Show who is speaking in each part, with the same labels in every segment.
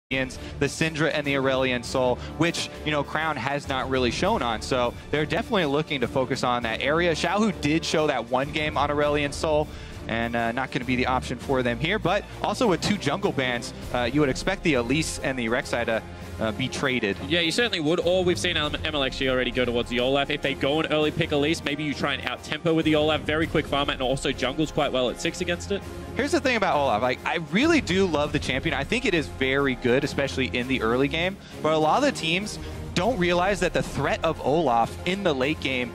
Speaker 1: the Syndra and the Aurelion Sol, which, you know, Crown has not really shown on. So they're definitely looking to focus on that area. Xiaohu did show that one game on Aurelion Sol, and not going to be the option for them here. But also with two jungle bans, you would expect the Elise and the Rek'Sai to be traded.
Speaker 2: Yeah, you certainly would. Or we've seen MLXG already go towards the Olaf. If they go an early pick Elise, maybe you try and out-tempo with the Olaf. Very quick farm and also jungles quite well at 6 against it.
Speaker 1: Here's the thing about Olaf. Like, I really do love the champion. I think it is very good, especially in the early game. But a lot of the teams don't realize that the threat of Olaf in the late game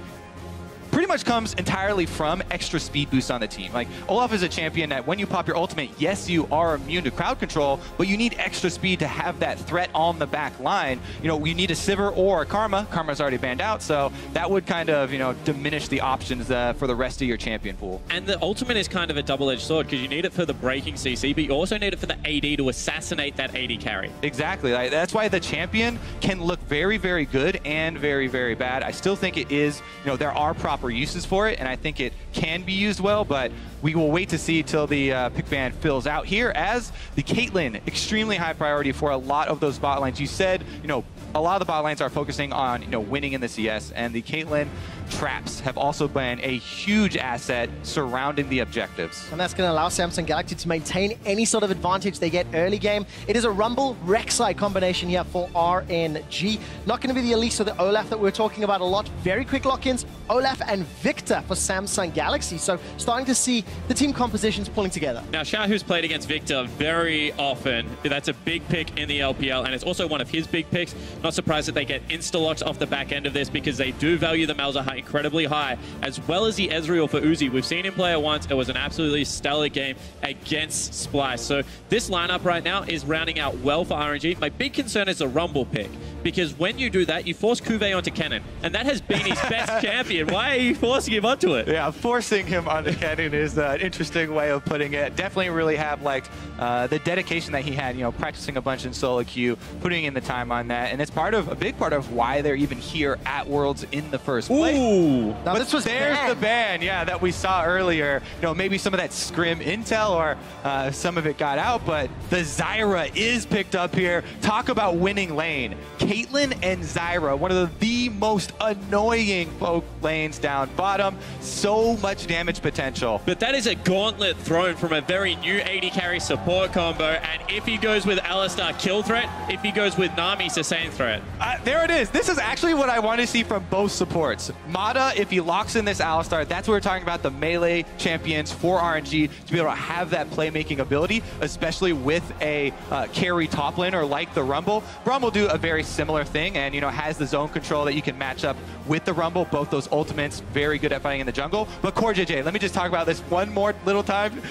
Speaker 1: pretty much comes entirely from extra speed boost on the team. Like, Olaf is a champion that when you pop your ultimate, yes, you are immune to crowd control, but you need extra speed to have that threat on the back line. You know, you need a Sivir or a Karma. Karma's already banned out, so that would kind of, you know, diminish the options for the rest of your champion pool.
Speaker 2: And the ultimate is kind of a double-edged sword because you need it for the breaking CC, but you also need it for the AD to assassinate that AD carry.
Speaker 1: Exactly. Like, that's why the champion can look very, very good and very, very bad. I still think it is, you know, there are proper uses for it, and I think it can be used well, but we will wait to see till the pick ban fills out here, as the Caitlyn, extremely high priority for a lot of those bot lines. You said, you know, a lot of the bot lines are focusing on, you know, winning in the CS, and the Caitlyn traps have also been a huge asset surrounding the objectives.
Speaker 3: And that's going to allow Samsung Galaxy to maintain any sort of advantage they get early game. It is a Rumble Rek'Sai combination here for RNG. Not going to be the Elise or the Olaf that we're talking about a lot. Very quick lock-ins, Olaf and Victor for Samsung Galaxy. So starting to see the team compositions pulling together.
Speaker 2: Now, Xiaohu's played against Victor very often. That's a big pick in the LPL, and it's also one of his big picks. Not surprised that they get insta-locks off the back end of this because they do value the Malzahar incredibly high, as well as the Ezreal for Uzi. We've seen him play it once. It was an absolutely stellar game against Splice. So this lineup right now is rounding out well for RNG. My big concern is the Rumble pick, because when you do that, you force Kuve onto Kennen, and that has been his best champion. Why are you forcing him onto it?
Speaker 1: Yeah, forcing him onto Kennen is an interesting way of putting it. Definitely really have liked the dedication that he had, you know, practicing a bunch in solo queue, putting in the time on that, and it's a big part of why they're even here at Worlds in the first place.
Speaker 2: Ooh.
Speaker 3: Now,
Speaker 1: but
Speaker 3: this was
Speaker 1: there's
Speaker 3: banned.
Speaker 1: the ban, yeah, that we saw earlier. You know, maybe some of that scrim intel or some of it got out, but the Zyra is picked up here. Talk about winning lane. Caitlyn and Zyra, one of the most annoying poke lanes down bottom. So much damage potential.
Speaker 2: But that is a gauntlet thrown from a very new AD carry support combo, and if he goes with Alistar, kill threat. If he goes with Nami, sustain threat.
Speaker 1: There it is. This is actually what I want to see from both supports. Mata, if he locks in this Alistar, that's what we're talking about, the melee champions for RNG, to be able to have that playmaking ability, especially with a carry top laner like the Rumble. Rumble will do a very similar thing, and, you know, has the zone control that you can match up with the Rumble. Both those ultimates, very good at fighting in the jungle. But CoreJJ, let me just talk about this one more little time.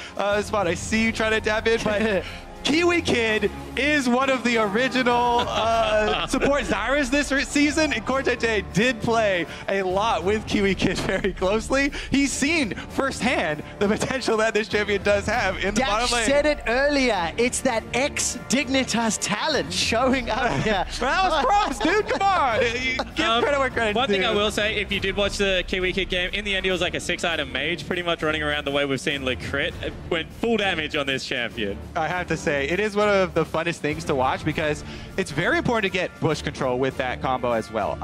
Speaker 1: Spot, I see you trying to tap in, but Kiwi Kid is one of the original support Zyras this season, and CoreJJ did play a lot with Kiwi Kid very closely. He's seen firsthand the potential that this champion does have in the bottom lane.
Speaker 3: Said it earlier, it's that ex-Dignitas talent showing up here.
Speaker 1: That was props, dude, come on. Give credit where credit's
Speaker 2: One thing
Speaker 1: due.
Speaker 2: I will say, if you did watch the Kiwi Kid game, in the end he was like a 6-item mage, pretty much running around the way we've seen Lecrit. Went full damage on this champion.
Speaker 1: I have to say, it is one of the funnest things to watch because it's very important to get bush control with that combo as well.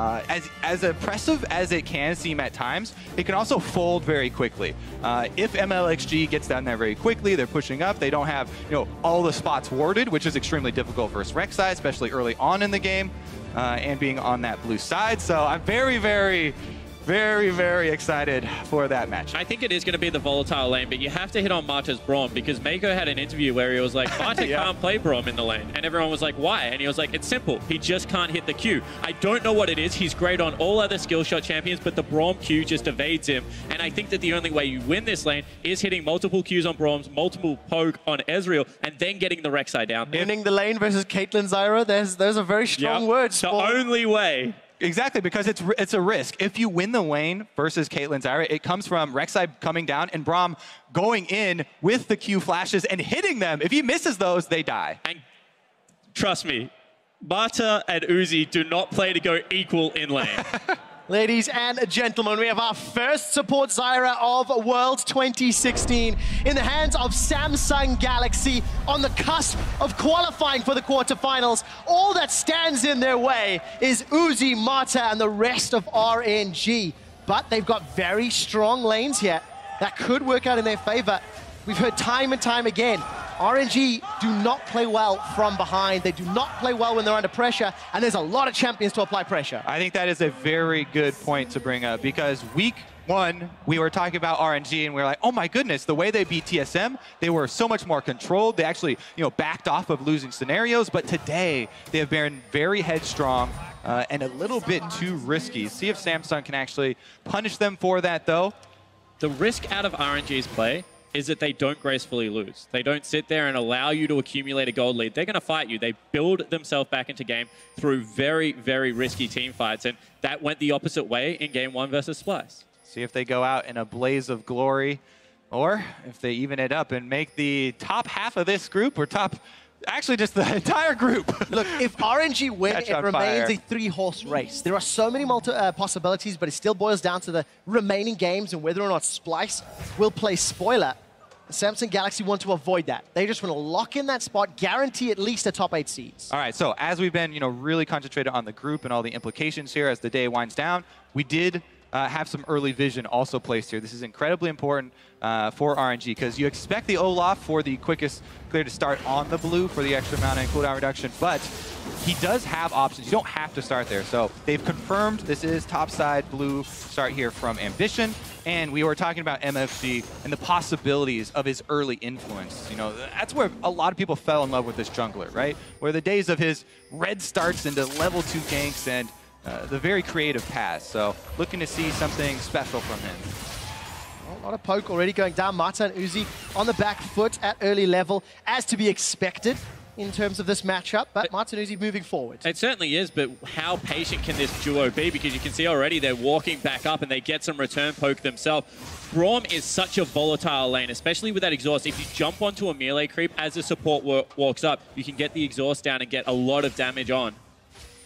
Speaker 1: As impressive as it can seem at times, it can also fold very quickly. If MLXG gets down there very quickly, they're pushing up, they don't have, you know, all the spots warded, which is extremely difficult versus Rek'Sai, especially early on in the game, and being on that blue side. So I'm very, very excited for that match.
Speaker 2: I think it is going to be the volatile lane, but you have to hit on Marta's Braum, because Mako had an interview where he was like, Marta can't play Braum in the lane. And everyone was like, why? And he was like, it's simple. He just can't hit the Q. I don't know what it is. He's great on all other skill shot champions, but the Braum Q just evades him. And I think that the only way you win this lane is hitting multiple Qs on Braums, multiple poke on Ezreal, and then getting the Rek'Sai down.
Speaker 3: Winning the lane versus Caitlyn Zyra, those are very strong words.
Speaker 2: The only way.
Speaker 1: Exactly, because it's a risk. If you win the lane versus Caitlyn Zyra, it comes from Rek'Sai coming down and Braum going in with the Q flashes and hitting them. If he misses those, they die.
Speaker 2: And trust me, Marta and Uzi do not play to go equal in lane.
Speaker 3: Ladies and gentlemen, we have our first support Zyra of Worlds 2016 in the hands of Samsung Galaxy on the cusp of qualifying for the quarterfinals. All that stands in their way is Uzi, Mata, and the rest of RNG. But they've got very strong lanes here that could work out in their favor. We've heard time and time again, RNG do not play well from behind. They do not play well when they're under pressure, and there's a lot of champions to apply pressure.
Speaker 1: I think that is a very good point to bring up, because week one, we were talking about RNG and we were like, oh my goodness, the way they beat TSM, they were so much more controlled. They actually, backed off of losing scenarios, but today they have been very headstrong and a little bit too risky. See if Samsung can actually punish them for that, though.
Speaker 2: The risk out of RNG's play is that they don't gracefully lose. They don't sit there and allow you to accumulate a gold lead. They're going to fight you. They build themselves back into game through very, very risky team fights, and that went the opposite way in Game 1 versus Splice.
Speaker 1: See if they go out in a blaze of glory, or if they even it up and make the top half of this group, or actually just the entire group.
Speaker 3: Look, if RNG win, it remains a three-horse race. There are so many possibilities, but it still boils down to the remaining games and whether or not Splice will play spoiler. Samsung Galaxy want to avoid that. They just want to lock in that spot, guarantee at least a top 8 seeds.
Speaker 1: All right, so as we've been, really concentrated on the group and all the implications here as the day winds down, we did have some early vision also placed here. This is incredibly important for RNG, because you expect the Olaf for the quickest clear to start on the blue for the extra mana and cooldown reduction, but he does have options. You don't have to start there. So they've confirmed this is topside blue start here from Ambition, and we were talking about MFG and the possibilities of his early influence. That's where a lot of people fell in love with this jungler, right? Where the days of his red starts into level 2 ganks and the very creative pass. So looking to see something special from him.
Speaker 3: Well, a lot of poke already going down. Mata and Uzi on the back foot at early level, as to be expected in terms of this matchup, but Mata and Uzi moving forward.
Speaker 2: It certainly is, but how patient can this duo be? Because you can see already they're walking back up and they get some return poke themselves. Braum is such a volatile lane, especially with that exhaust. If you jump onto a melee creep as the support walks up, you can get the exhaust down and get a lot of damage on.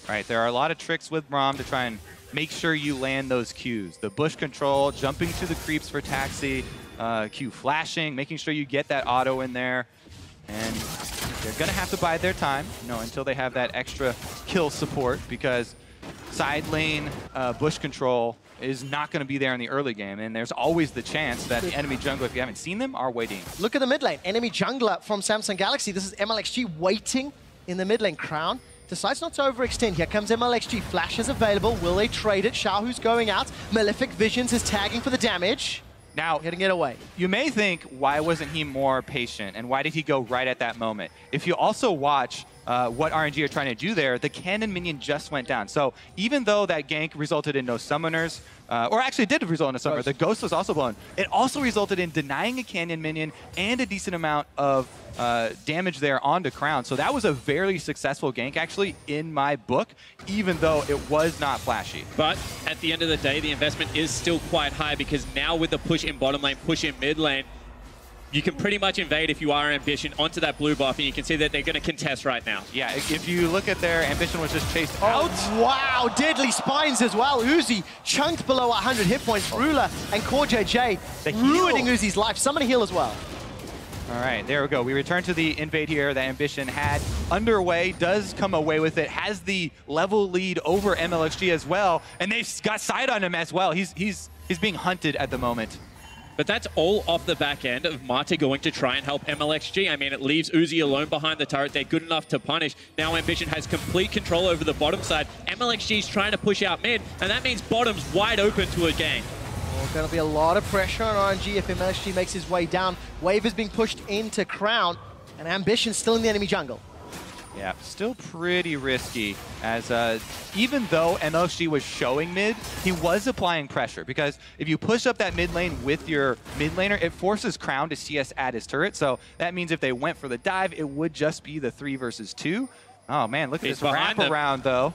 Speaker 1: Right, there are a lot of tricks with Braum to try and make sure you land those Qs. The bush control, jumping to the creeps for Taxi, Q flashing, making sure you get that auto in there. And they're going to have to bide their time, until they have that extra kill support, because side lane bush control is not going to be there in the early game, and there's always the chance that the enemy jungler, if you haven't seen them, are waiting.
Speaker 3: Look at the mid lane. Enemy jungler from Samsung Galaxy. This is MLXG waiting in the mid lane. Crown decides not to overextend. Here comes MLXG. Flash is available. Will they trade it? Xiaohu's going out. Malefic Visions is tagging for the damage.
Speaker 1: Now,
Speaker 3: getting it away.
Speaker 1: You may think, why wasn't he more patient, and why did he go right at that moment? If you also watch what RNG are trying to do there, the cannon minion just went down. So even though that gank resulted in no summoners, or actually did result in a summoner, the ghost was also blown. It also resulted in denying a cannon minion and a decent amount of damage there onto Crown. So that was a very successful gank, actually, in my book, even though it was not flashy.
Speaker 2: But at the end of the day, the investment is still quite high, because now with the push in bottom lane, push in mid lane, you can pretty much invade if you are Ambition onto that blue buff, and you can see that they're going to contest right now.
Speaker 1: Yeah, if you look at their Ambition was just chased out.
Speaker 3: Wow, deadly spines as well. Uzi chunked below 100 hit points. Ruler and Core JJ ruining Uzi's life. Summon a heal as well.
Speaker 1: All right, there we go. We return to the invade here that Ambition had underway, does come away with it, has the level lead over MLXG as well, and they've got side on him as well. He's being hunted at the moment.
Speaker 2: But that's all off the back end of Mata going to try and help MLXG. I mean, it leaves Uzi alone behind the turret. They're good enough to punish. Now Ambition has complete control over the bottom side. MLXG's trying to push out mid, and that means bottom's wide open to a gank.
Speaker 3: Well, going to be a lot of pressure on RNG if MLXG makes his way down. Wave is being pushed into Crown, and Ambition still in the enemy jungle.
Speaker 1: Yeah, still pretty risky, as even though MLXG was showing mid, he was applying pressure, because if you push up that mid lane with your mid laner, it forces Crown to CS at his turret. So that means if they went for the dive, it would just be the 3 versus 2. Oh man, look at this wraparound though.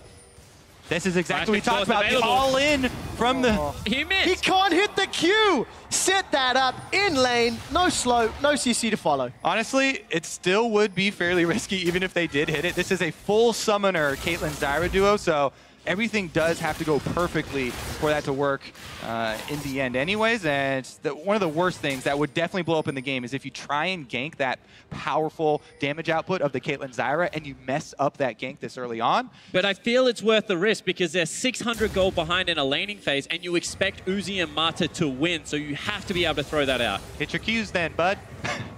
Speaker 1: This is exactly what we talked about, the all-in from the...
Speaker 2: He missed!
Speaker 3: He can't hit the Q! Set that up, in lane, no slow, no CC to follow.
Speaker 1: Honestly, it still would be fairly risky even if they did hit it. This is a full summoner Caitlyn Zyra duo, so everything does have to go perfectly for that to work in the end anyways. And one of the worst things that would definitely blow up in the game is if you try and gank that powerful damage output of the Caitlyn Zyra and you mess up that gank this early on.
Speaker 2: But I feel it's worth the risk because they're 600 gold behind in a laning phase, and you expect Uzi and Mata to win, so you have to be able to throw that out.
Speaker 1: Hit your Qs then, bud.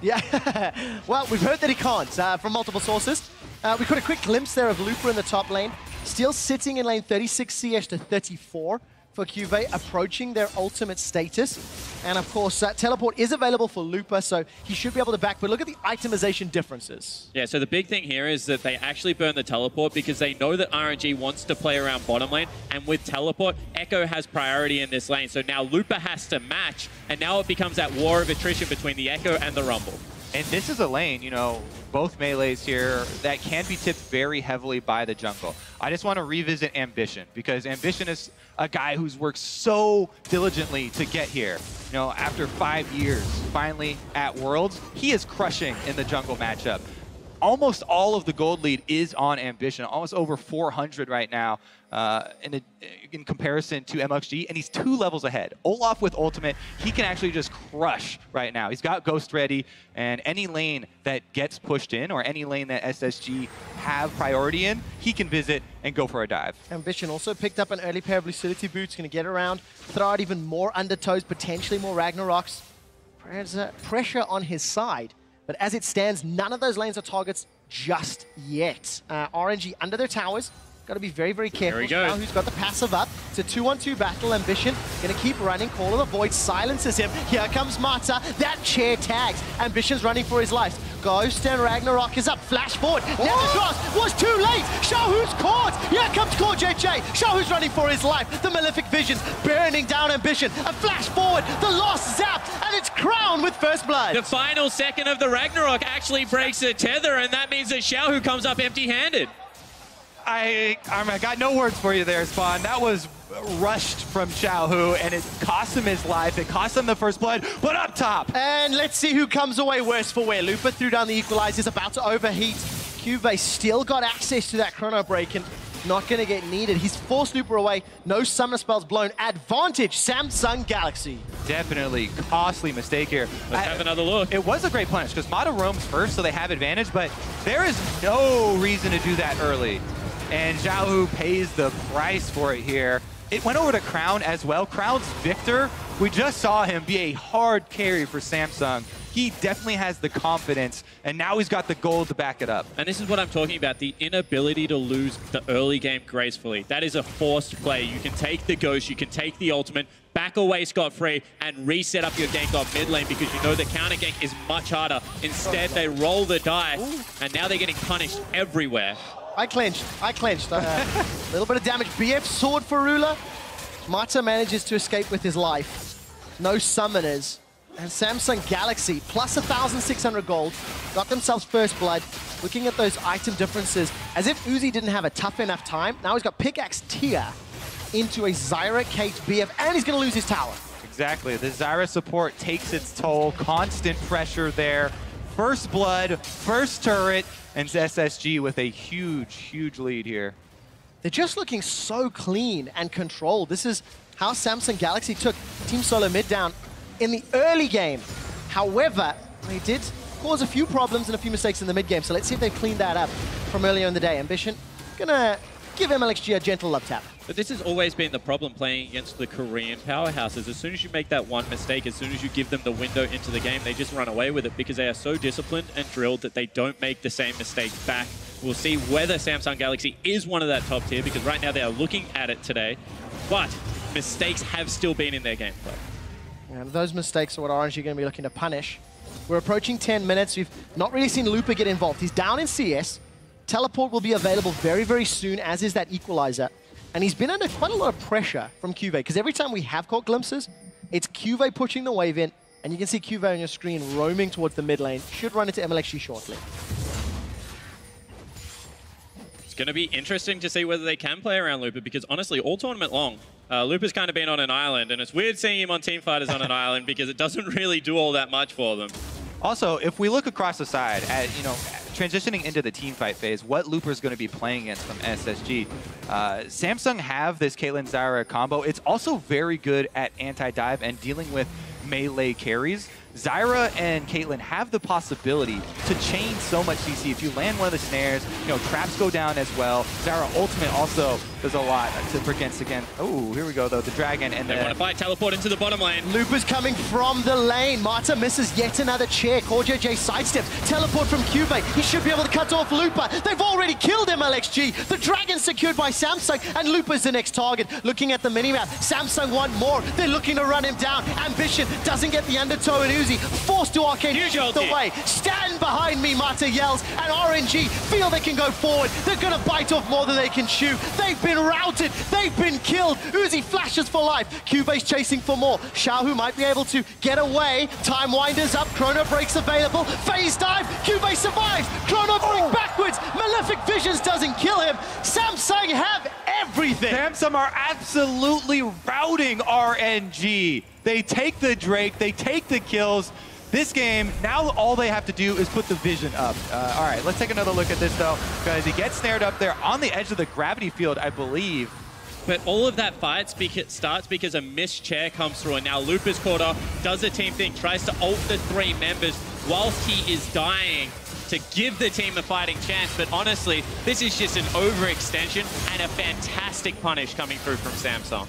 Speaker 3: Yeah, well, we've heard that he can't from multiple sources. We got a quick glimpse there of Lupa in the top lane. Still sitting in lane 36 CS to 34 for Cuvée, approaching their ultimate status. And of course, teleport is available for Lupa, so he should be able to back. But look at the itemization differences.
Speaker 2: Yeah, so the big thing here is that they actually burn the teleport because they know that RNG wants to play around bottom lane. And with teleport, Echo has priority in this lane. So now Lupa has to match, and now it becomes that war of attrition between the Echo and the Rumble.
Speaker 1: And this is a lane, you know, both melees here that can be tipped very heavily by the jungle. I just want to revisit Ambition, because Ambition is a guy who's worked so diligently to get here. You know, after 5 years, finally at Worlds, he is crushing in the jungle matchup. Almost all of the gold lead is on Ambition, almost over 400 right now in comparison to MLXG, and he's 2 levels ahead. Olaf with ultimate, he can actually just crush right now. He's got Ghost ready, and any lane that gets pushed in or any lane that SSG have priority in, he can visit and go for a dive.
Speaker 3: Ambition also picked up an early pair of Lucidity boots, going to get around, throw out even more Undertows, potentially more Ragnaroks. Pressure on his side. But as it stands, none of those lanes are targets just yet. RNG under their towers. Got to be very, very careful.
Speaker 2: There he goes.
Speaker 3: Now who's got the passive up? It's a 2-on-2 battle. Ambition going to keep running. Call of the Void silences him. Here comes Mata. That chair tags. Ambition's running for his life. Ghost and Ragnarok is up. Flash forward. Now the cross was too late. Xiaohu's caught. Here comes Core JJ. Xiaohu's running for his life. The Malefic Visions burning down Ambition. A flash forward. The lost zap. And it's Crown with first blood.
Speaker 2: The final second of the Ragnarok actually breaks the tether, and that means that Xiaohu comes up empty-handed.
Speaker 1: I got no words for you there, Spawn. That was rushed from Xiaohu, and it cost him his life. It cost him the first blood, but up top.
Speaker 3: And let's see who comes away worse for wear. Lupa threw down the equalizer, is about to overheat. Cuvée still got access to that chrono break and not going to get needed. He's forced Lupa away. No summoner spells blown. Advantage, Samsung Galaxy.
Speaker 1: Definitely costly mistake here.
Speaker 2: Let's have another look.
Speaker 1: It was a great punish because Mata roams first, so they have advantage, but there is no reason to do that early. And Xiaohu pays the price for it here. It went over to Crown as well. Crown's Victor, we just saw him be a hard carry for Samsung. He definitely has the confidence, and now he's got the gold to back it up.
Speaker 2: And this is what I'm talking about, the inability to lose the early game gracefully. That is a forced play. You can take the Ghost, you can take the ultimate, back away scot-free, and reset up your gank off mid lane because you know the counter gank is much harder. Instead, they roll the dice, and now they're getting punished everywhere.
Speaker 3: I clenched. A little bit of damage. BF sword for Rula. Mata manages to escape with his life. No summoners. And Samsung Galaxy, plus 1,600 gold, got themselves first blood. Looking at those item differences, as if Uzi didn't have a tough enough time. Now he's got Pickaxe Tia into a Zyra, Kate, BF, and he's going to lose his tower.
Speaker 1: Exactly. The Zyra support takes its toll. Constant pressure there. First blood, first turret, and SSG with a huge, huge lead here.
Speaker 3: They're just looking so clean and controlled. This is how Samsung Galaxy took Team Solo mid down in the early game. However, they did cause a few problems and a few mistakes in the mid game, so let's see if they cleaned that up from earlier in the day. Ambition gonna give MLXG a gentle love tap.
Speaker 2: But this has always been the problem playing against the Korean powerhouses. As soon as you make that one mistake, as soon as you give them the window into the game, they just run away with it because they are so disciplined and drilled that they don't make the same mistake back. We'll see whether Samsung Galaxy is one of that top tier, because right now they are looking at it today, but mistakes have still been in their gameplay.
Speaker 3: And those mistakes are what RNG are going to be looking to punish. We're approaching 10 minutes. We've not really seen Lupa get involved. He's down in CS. Teleport will be available very, very soon, as is that equalizer. And he's been under quite a lot of pressure from Cuvée, because every time we have caught glimpses, it's Cuvée pushing the wave in, and you can see Cuvée on your screen roaming towards the mid lane. Should run into MLXG shortly.
Speaker 2: It's going to be interesting to see whether they can play around Lupa, because honestly, all tournament long, Lupa's kind of been on an island, and it's weird seeing him on Teamfighters on an island because it doesn't really do all that much for them.
Speaker 1: Also, if we look across the side at, you know, transitioning into the team fight phase, what Looper's going to be playing against from SSG. Samsung have this Caitlyn Zyra combo. It's also very good at anti-dive and dealing with melee carries. Zyra and Caitlyn have the possibility to chain so much CC. If you land one of the snares, traps go down as well. Zyra ultimate also does a lot to against again. Oh, here we go though, the dragon and
Speaker 2: they want to fight teleport into the bottom lane.
Speaker 3: Looper's coming from the lane. Marta misses yet another chair. CoreJJ sidesteps. Teleport from Cubase. He should be able to cut off Looper. They've already killed MLXG. The dragon secured by Samsung, and Looper's the next target. Looking at the minimap, Samsung want more. They're looking to run him down. Ambition doesn't get the undertow, and Uzi forced to arcane the way. Stand behind me, Marta yells, and RNG feel they can go forward. They're gonna bite off more than they can chew. They've been routed. They've been killed. Uzi flashes for life. Cubase chasing for more. Xiaohu might be able to get away. Time winders up. Chrono breaks available. Phase dive. Cubase survives. Chrono break backwards. Malefic Visions doesn't kill him. Samsung have everything.
Speaker 1: Samsung are absolutely routing RNG. They take the Drake. They take the kills. This game, now all they have to do is put the vision up. All right, let's take another look at this, though, because he gets snared up there on the edge of the gravity field, I believe.
Speaker 2: But all of that fight starts because a missed chair comes through, and now Looper's caught off, does the team thing, tries to ult the 3 members whilst he is dying to give the team a fighting chance. But honestly, this is just an overextension and a fantastic punish coming through from Samsung.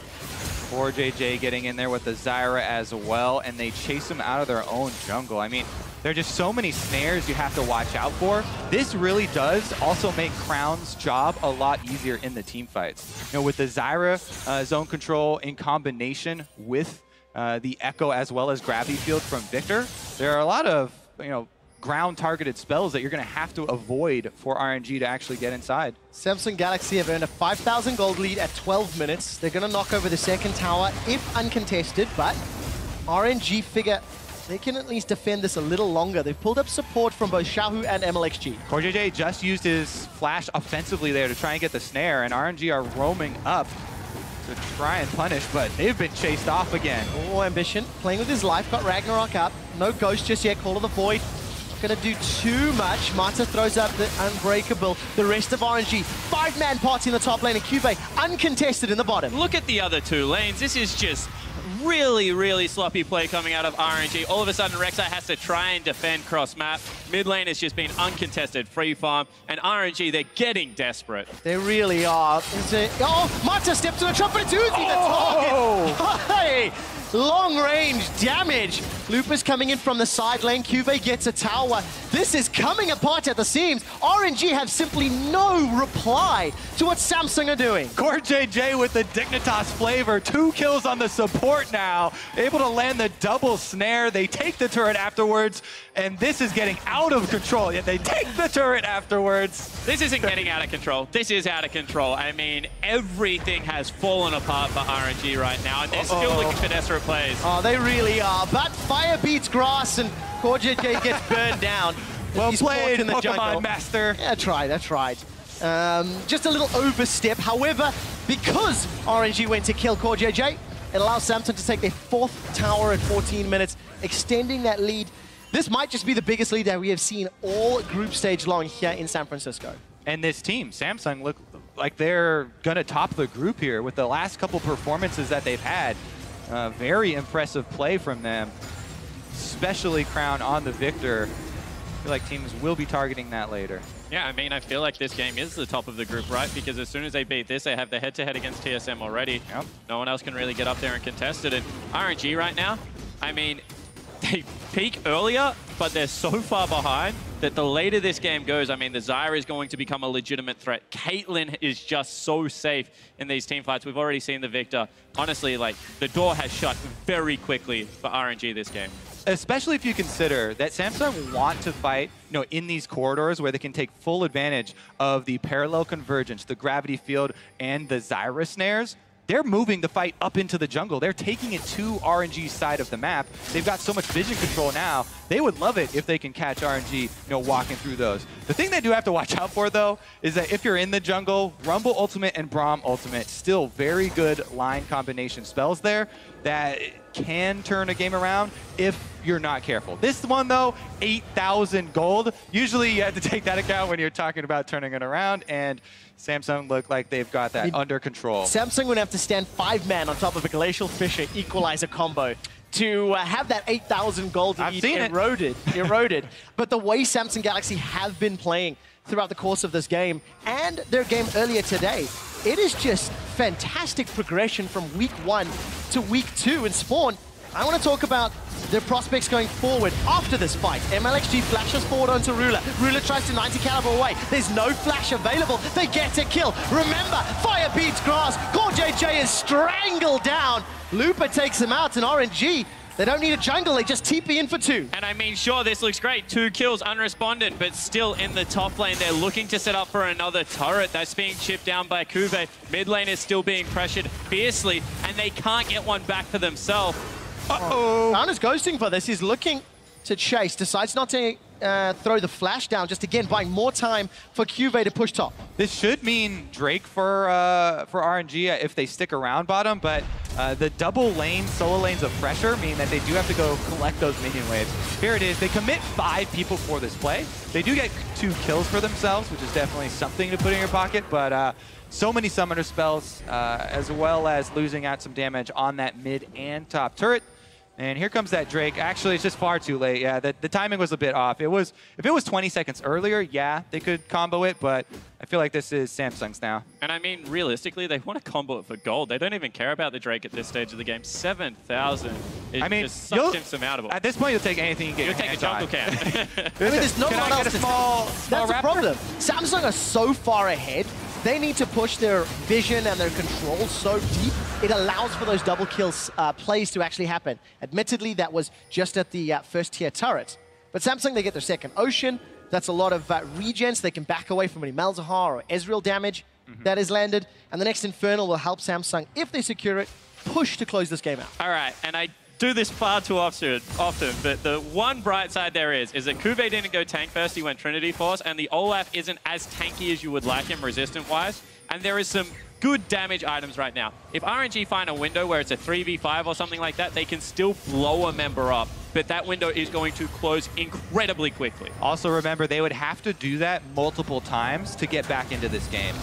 Speaker 1: CoreJJ getting in there with the Zyra as well, and they chase him out of their own jungle. I mean, there are just so many snares you have to watch out for. This really does also make Crown's job a lot easier in the team fights. With the Zyra zone control in combination with the Echo as well as Gravity Field from Victor, there are a lot of, ground-targeted spells that you're going to have to avoid for RNG to actually get inside.
Speaker 3: Samsung Galaxy have earned a 5,000 gold lead at 12 minutes. They're going to knock over the second tower if uncontested, but RNG figure they can at least defend this a little longer. They've pulled up support from both Xiaohu and MLXG.
Speaker 1: CoreJJ just used his flash offensively there to try and get the snare, and RNG are roaming up to try and punish, but they've been chased off again.
Speaker 3: Oh, Ambition playing with his life, got Ragnarok up. No Ghost just yet, Call of the Void. Gonna do too much. Marta throws up the Unbreakable. The rest of RNG, 5-man party in the top lane, and Cubase uncontested in the bottom.
Speaker 2: Look at the other 2 lanes. This is just really, really sloppy play coming out of RNG. All of a sudden, Rek'Sai has to try and defend cross-map. Mid lane has just been uncontested free farm, and RNG, they're getting desperate.
Speaker 3: They really are. Oh, Marta steps to the trap, but it's Uzi the target. Hey! Long-range damage. Looper's coming in from the side lane. Cubase gets a tower. This is coming apart at the seams. RNG have simply no reply to what Samsung are doing.
Speaker 1: CoreJJ with the Dignitas flavor. 2 kills on the support now. Able to land the double snare. They take the turret afterwards, and this is getting out of control. Yet they take the turret afterwards.
Speaker 2: This isn't getting out of control. This is out of control. I mean, everything has fallen apart for RNG right now, and they're still looking for desperate plays.
Speaker 3: Oh, they really are. But fire beats grass, and CoreJJ gets burned down.
Speaker 1: Well
Speaker 3: He's
Speaker 1: played,
Speaker 3: in the
Speaker 1: Pokemon
Speaker 3: jungle.
Speaker 1: Master.
Speaker 3: Yeah, that's right. Just a little overstep. However, because RNG went to kill CoreJJ, it allows Samsung to take their 4th tower at 14 minutes, extending that lead. This might just be the biggest lead that we have seen all group stage long here in San Francisco.
Speaker 1: And this team, Samsung, look like they're going to top the group here with the last couple performances that they've had. Very impressive play from them, especially Crown on the Victor. I feel like teams will be targeting that later.
Speaker 2: Yeah, I mean, I feel like this game is the top of the group, right? Because as soon as they beat this, they have the head-to-head against TSM already.
Speaker 1: Yep.
Speaker 2: No one else can really get up there and contest it. And RNG right now, I mean, they peak earlier, but they're so far behind that the later this game goes, I mean, the Zyra is going to become a legitimate threat. Caitlyn is just so safe in these team fights. We've already seen the Victor. Honestly, like, the door has shut very quickly for RNG this game.
Speaker 1: Especially if you consider that Samsung want to fight, in these corridors where they can take full advantage of the parallel convergence, the gravity field, and the Zyra snares. They're moving the fight up into the jungle. They're taking it to RNG's side of the map. They've got so much vision control now. They would love it if they can catch RNG, walking through those. The thing they do have to watch out for, though, is that if you're in the jungle, Rumble Ultimate and Braum Ultimate, still very good line combination spells there that can turn a game around if you're not careful. This one, though, 8,000 gold. Usually you have to take that account when you're talking about turning it around, and Samsung look like they've got that under control.
Speaker 3: Samsung would have to stand 5-man on top of a Glacial Fissure equalizer combo to have that 8,000 gold lead eroded. But the way Samsung Galaxy have been playing throughout the course of this game and their game earlier today, it is just fantastic progression from week 1 to week 2 in Spawn. I want to talk about their prospects going forward after this fight. MLXG flashes forward onto Ruler. Ruler tries to 90 caliber away. There's no flash available. They get a kill. Remember, fire beats grass. CoreJJ is strangled down. Looper takes him out, and RNG, they don't need a jungle, they just TP in for 2.
Speaker 2: And I mean, sure, this looks great. 2 kills, unresponded, but still in the top lane. They're looking to set up for another turret. That's being chipped down by Kuve. Mid lane is still being pressured fiercely, and they can't get one back for themselves.
Speaker 3: Uh-oh. Nana's ghosting for this. He's looking to chase. Decides not to throw the flash down. Just again, buying more time for Kuve to push top.
Speaker 1: This should mean Drake for RNG if they stick around bottom, but the double lane, solo lanes of pressure mean that they do have to go collect those minion waves. Here it is. They commit 5 people for this play. They do get 2 kills for themselves, which is definitely something to put in your pocket, but so many summoner spells, as well as losing out some damage on that mid and top turret. And here comes that Drake. Actually, it's just far too late. Yeah, the timing was a bit off. If it was 20 seconds earlier, yeah, they could combo it, but I feel like this is Samsung's now.
Speaker 2: And I mean, realistically, they want to combo it for gold. They don't even care about the Drake at this stage of the game. 7,000 is just such insurmountable.
Speaker 1: At this point, you'll take anything you get.
Speaker 2: You'll take a jungle can.
Speaker 3: I mean, there's not
Speaker 1: Can
Speaker 3: much
Speaker 1: I get
Speaker 3: else
Speaker 1: a small
Speaker 3: That's the
Speaker 1: raptor?
Speaker 3: problem. Samsung are so far ahead. They need to push their vision and their control so deep, it allows for those double kills plays to actually happen. Admittedly, that was just at the first tier turret. But Samsung, they get their second Ocean. That's a lot of regens. They can back away from any Malzahar or Ezreal damage that is landed. And the next Infernal will help Samsung, if they secure it, push to close this game out.
Speaker 2: All right, and I do this far too often, but the one bright side there is that Kuve didn't go tank first, he went Trinity Force, and the Olaf isn't as tanky as you would like him resistant-wise, and there is some good damage items right now. If RNG find a window where it's a 3v5 or something like that, they can still blow a member up, but that window is going to close incredibly quickly.
Speaker 1: Also remember, they would have to do that multiple times to get back into this game.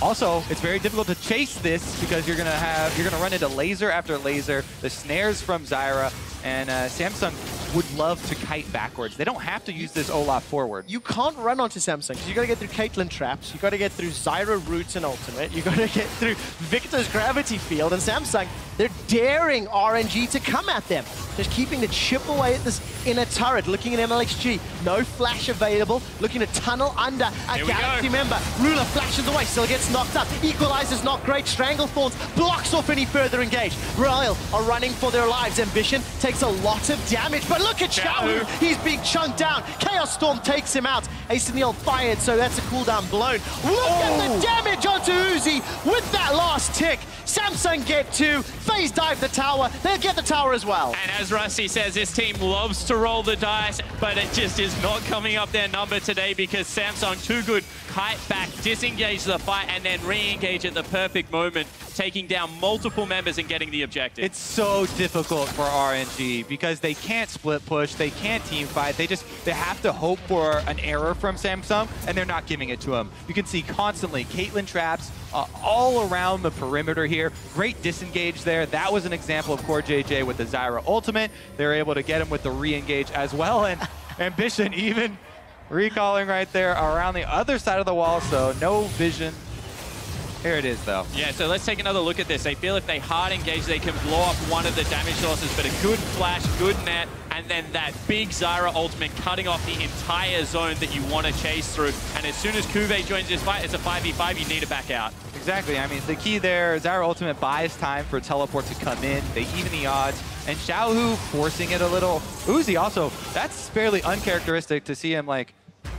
Speaker 1: Also, it's very difficult to chase this because you're gonna run into laser after laser, the snares from Zyra, and Samsung would love to kite backwards. They don't have to use this Olaf forward.
Speaker 3: You can't run onto Samsung because you got to get through Caitlyn traps, you got to get through Zyra roots and ultimate, you got to get through Victor's gravity field, and Samsung, they're daring RNG to come at them. Just keeping the chip away at this inner turret, looking at MLXG, no flash available, looking to tunnel under a Galaxy member. Ruler flashes away, still gets knocked up. Equalizer's not great, Stranglethorns blocks off any further engage. Royal are running for their lives. Ambition takes a lot of damage, but look at Xiaohu, he's being chunked down. Chaos Storm takes him out. Ace in the old fired, so that's a cooldown blown. Look at the damage onto Uzi with that last tick. Samsung get 2, phase dive the tower, they'll get the tower as well.
Speaker 2: And as Rusty says, this team loves to roll the dice, but it just is not coming up their number today because Samsung too good. Kite back, disengage the fight, and then re-engage at the perfect moment, taking down multiple members and getting the objective.
Speaker 1: It's so difficult for RNG because they can't split push, they can't team fight, they have to hope for an error from Samsung, and they're not giving it to them. You can see constantly Caitlyn traps all around the perimeter here. Great disengage there. That was an example of CoreJJ with the Zyra ultimate. They're able to get him with the re-engage as well, and Ambition even recalling right there around the other side of the wall, so no vision. Here it is, though.
Speaker 2: Yeah, so let's take another look at this. They feel if they hard engage, they can blow up one of the damage sources, but a good flash, good net, and then that big Zyra ultimate cutting off the entire zone that you want to chase through. And as soon as Kuve joins this fight, it's a 5v5, you need to back out.
Speaker 1: Exactly. I mean, the key there, Zyra ultimate buys time for teleport to come in. They even the odds. And Xiaohu forcing it a little. Uzi also, that's fairly uncharacteristic to see him, like,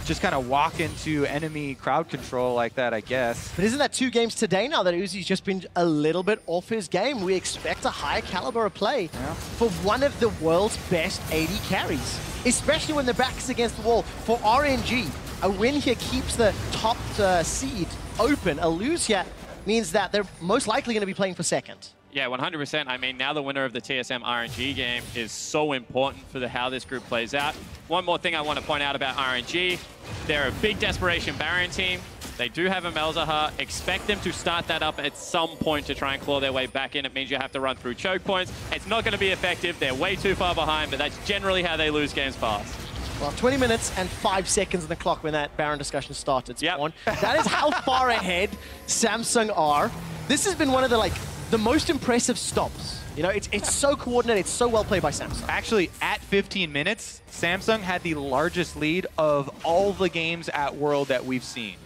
Speaker 1: just kind of walk into enemy crowd control like that, I guess.
Speaker 3: But isn't that 2 games today now that Uzi's just been a little bit off his game? We expect a higher caliber of play for one of the world's best AD carries, especially when their back's against the wall. For RNG, a win here keeps the top seed open. A lose here means that they're most likely going to be playing for second.
Speaker 2: Yeah, 100%. I mean, now the winner of the TSM RNG game is so important for how this group plays out. One more thing I want to point out about RNG. They're a big Desperation Baron team. They do have a Malzahar. Expect them to start that up at some point to try and claw their way back in. It means you have to run through choke points. It's not going to be effective. They're way too far behind, but that's generally how they lose games fast.
Speaker 3: Well, 20 minutes and 5 seconds on the clock when that Baron discussion started.
Speaker 2: Yep.
Speaker 3: That is how far ahead Samsung are. This has been one of the most impressive stops. You know, it's so coordinated, it's so well played by Samsung.
Speaker 1: Actually, at 15 minutes, Samsung had the largest lead of all the games at World that we've seen.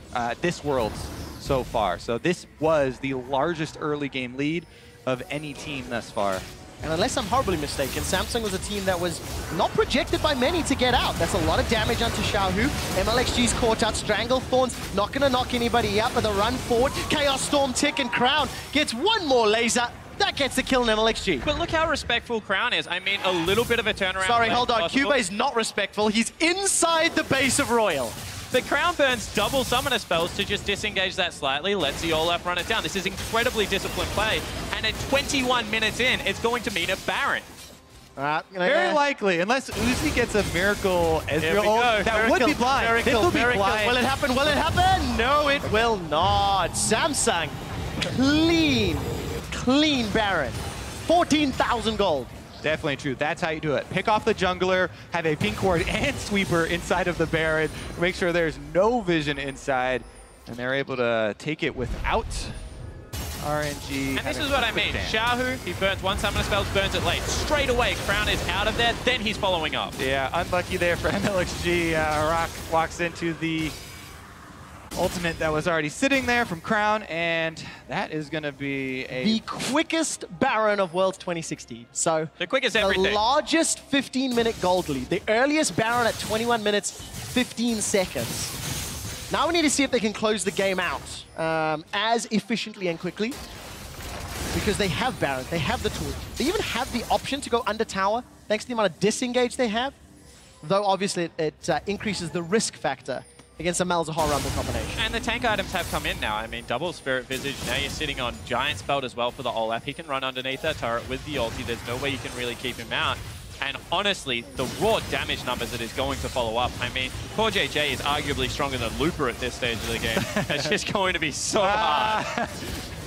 Speaker 1: This World so far. So this was the largest early game lead of any team thus far.
Speaker 3: And unless I'm horribly mistaken, Samsung was a team that was not projected by many to get out. That's a lot of damage onto Xiaohu. MLXG's caught out. Stranglethorns not going to knock anybody out, but the run forward. Chaos Storm, Tick, and Crown gets one more laser. That gets the kill in MLXG.
Speaker 2: But look how respectful Crown is. I mean, a little bit of a turnaround.
Speaker 3: Sorry, hold on. Cube is not respectful. He's inside the base of Royal.
Speaker 2: The Crown burns double summoner spells to just disengage that slightly, lets the Olaf run it down. This is incredibly disciplined play, and at 21 minutes in, it's going to mean a Baron.
Speaker 1: Very likely, unless Uzi gets a miracle Ezreal. That
Speaker 3: miracle,
Speaker 1: would be blind.
Speaker 3: Miracle,
Speaker 1: this will be
Speaker 3: miracle.
Speaker 1: blind.
Speaker 3: Will it happen? Will it happen? No, it will not. Samsung, clean Baron. 14,000 gold.
Speaker 1: Definitely true. That's how you do it. Pick off the jungler, have a pink ward and sweeper inside of the Baron, make sure there's no vision inside, and they're able to take it without RNG.
Speaker 2: And this is what I mean. Xiaohu, he burns one summoner spell, burns it late. Straight away, Crown is out of there, then he's following up.
Speaker 1: Yeah, unlucky there for MLXG. Rock walks into the ultimate that was already sitting there from Crown, and that is going to be
Speaker 3: the quickest Baron of Worlds 2016. So
Speaker 2: the quickest everything.
Speaker 3: The largest 15-minute gold lead. The earliest Baron at 21 minutes, 15 seconds. Now we need to see if they can close the game out as efficiently and quickly, because they have Baron, they have the tools. They even have the option to go under tower, thanks to the amount of disengage they have, though obviously it increases the risk factor against a Malzahar Rumble combination.
Speaker 2: And the tank items have come in now. I mean, double Spirit Visage. Now you're sitting on Giant Spelled as well for the Olaf. He can run underneath that turret with the ulti. There's no way you can really keep him out. And honestly, the raw damage numbers that is going to follow up. I mean, Core JJ is arguably stronger than Looper at this stage of the game. It's just going to be so hard.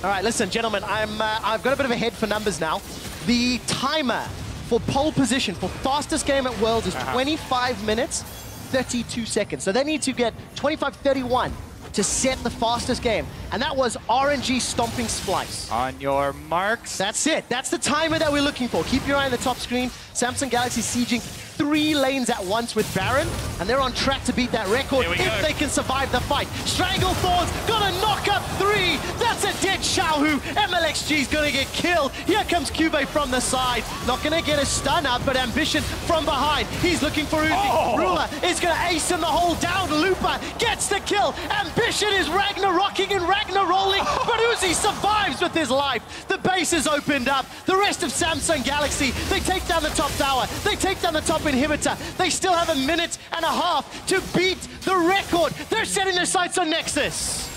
Speaker 3: All right, listen, gentlemen, I've got a bit of a head for numbers now. The timer for pole position for fastest game at Worlds is 25 minutes. 32 seconds. So they need to get 25-31 to set the fastest game. And that was RNG Stomping Splice.
Speaker 1: On your marks.
Speaker 3: That's it. That's the timer that we're looking for. Keep your eye on the top screen. Samsung Galaxy sieging 3 lanes at once with Baron, and they're on track to beat that record if they can survive the fight. Stranglethorns gonna knock up 3. That's a dead Xiaohu. MLXG's gonna get killed. Here comes Cube from the side. Not gonna get a stun up, but Ambition from behind. He's looking for Uzi. Ruler is gonna ace him the hole down. Looper gets the kill. Ambition is Ragnarocking and Ragnarolling, but Uzi survives with his life. The base is opened up. The rest of Samsung Galaxy, they take down the top tower. They take down the top inhibitor. They still have a minute and a half to beat the record. They're setting their sights on Nexus.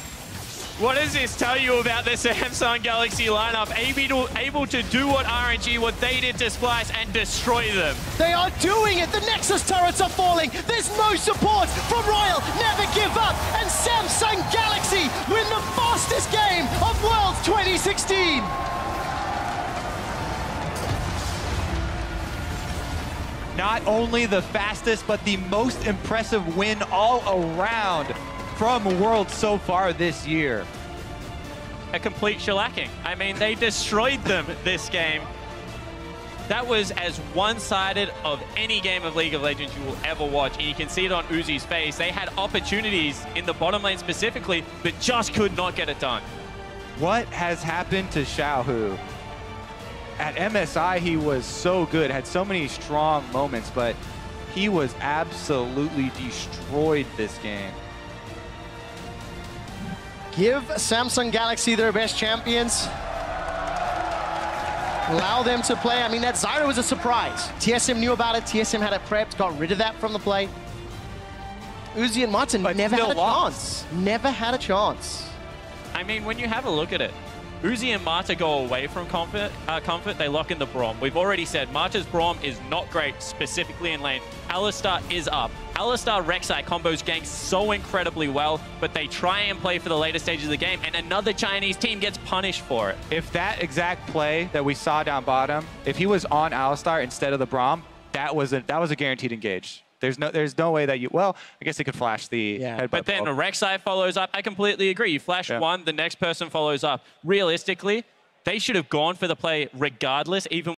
Speaker 2: What does this tell you about the Samsung Galaxy lineup? Able to do what they did to Splice and destroy them.
Speaker 3: They are doing it. The Nexus turrets are falling. There's no support from Royal. Never give up. And Samsung Galaxy win the fastest game of Worlds 2016.
Speaker 1: Not only the fastest, but the most impressive win all around from Worlds so far this year.
Speaker 2: A complete shellacking. I mean, they destroyed them this game. That was as one-sided of any game of League of Legends you will ever watch, and you can see it on Uzi's face. They had opportunities in the bottom lane specifically, but just could not get it done.
Speaker 1: What has happened to Xiaohu? At MSI, he was so good, had so many strong moments, but he was absolutely destroyed this game.
Speaker 3: Give Samsung Galaxy their best champions. Allow them to play. I mean, that Zyra was a surprise. TSM knew about it. TSM had it prepped, got rid of that from the play. Uzi and Martin never had a chance. Never had a chance.
Speaker 2: I mean, when you have a look at it, Uzi and Marta go away from Comfort. They lock in the Braum. We've already said Marta's Braum is not great, specifically in lane. Alistar is up. Alistar Rek'Sai combos ganks so incredibly well, but they try and play for the later stages of the game, and another Chinese team gets punished for it.
Speaker 1: If that exact play that we saw down bottom, if he was on Alistar instead of the Braum, that was a guaranteed engage. There's no way that you, well, I guess they could flash the headbutt.
Speaker 2: But then Rek'Sai follows up. I completely agree. You flash one, the next person follows up. Realistically, they should have gone for the play regardless, even